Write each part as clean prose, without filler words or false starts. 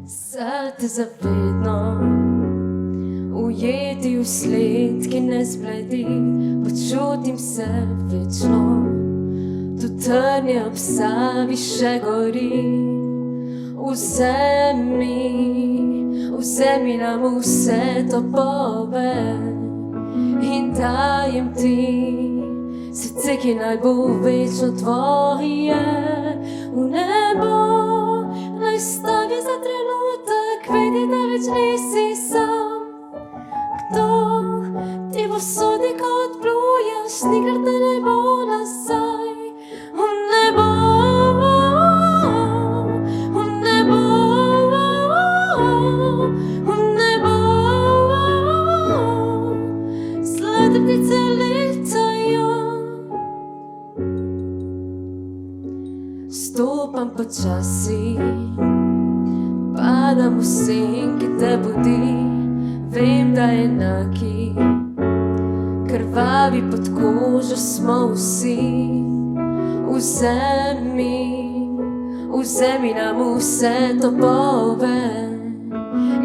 Sate zavedno ujeti v sled, ki ne zbledi, počutim se večno. Tu trnje ob Savi še gori. Vzemi nam vse topove in dajem ti srce, ki naj bo večno tvoje. V nebo naj stavi za trenutek, vedi, da več nisi sam. Kdo ti bo sodil, ko odpluješ, nikdar te ne bo nazaj. V nebo, v nebo, v nebo, zlate ptice letajo. Stopam počasi, padam v sen, ki te budi. Vem, da enaki, krvavi pod kožo smo vsi. Vzemi nam vse topove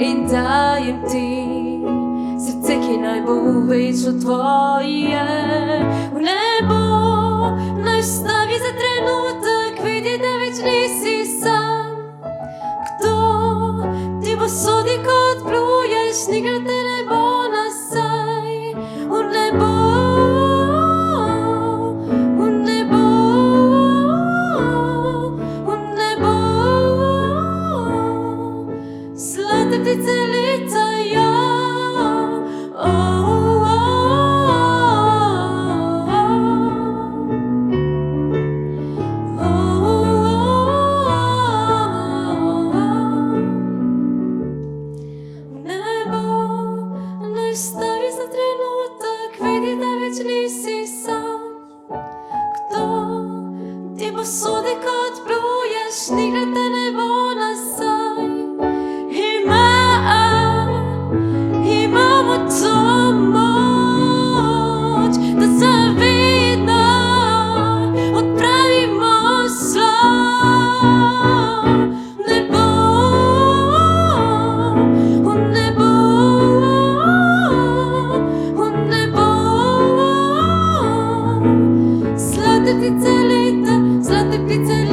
in dajem ti srce, ki naj bo večno tvoje. V nebo naj stavi za trenutek, vidi, da več nisi sam. Kdo ti bo sodil, ko odpluješ, nikdar te ne bo nazaj. V nebo, v nebo, v nebo, zlate ptice letajo. Stavi za trenutek, vidi, da več nisi sam. Kdo ti bo sodil, ko odpluješ, nikdar te ne bo nazaj. Imamo to moč, da zavedno odpravimo zlo. Zlate ptice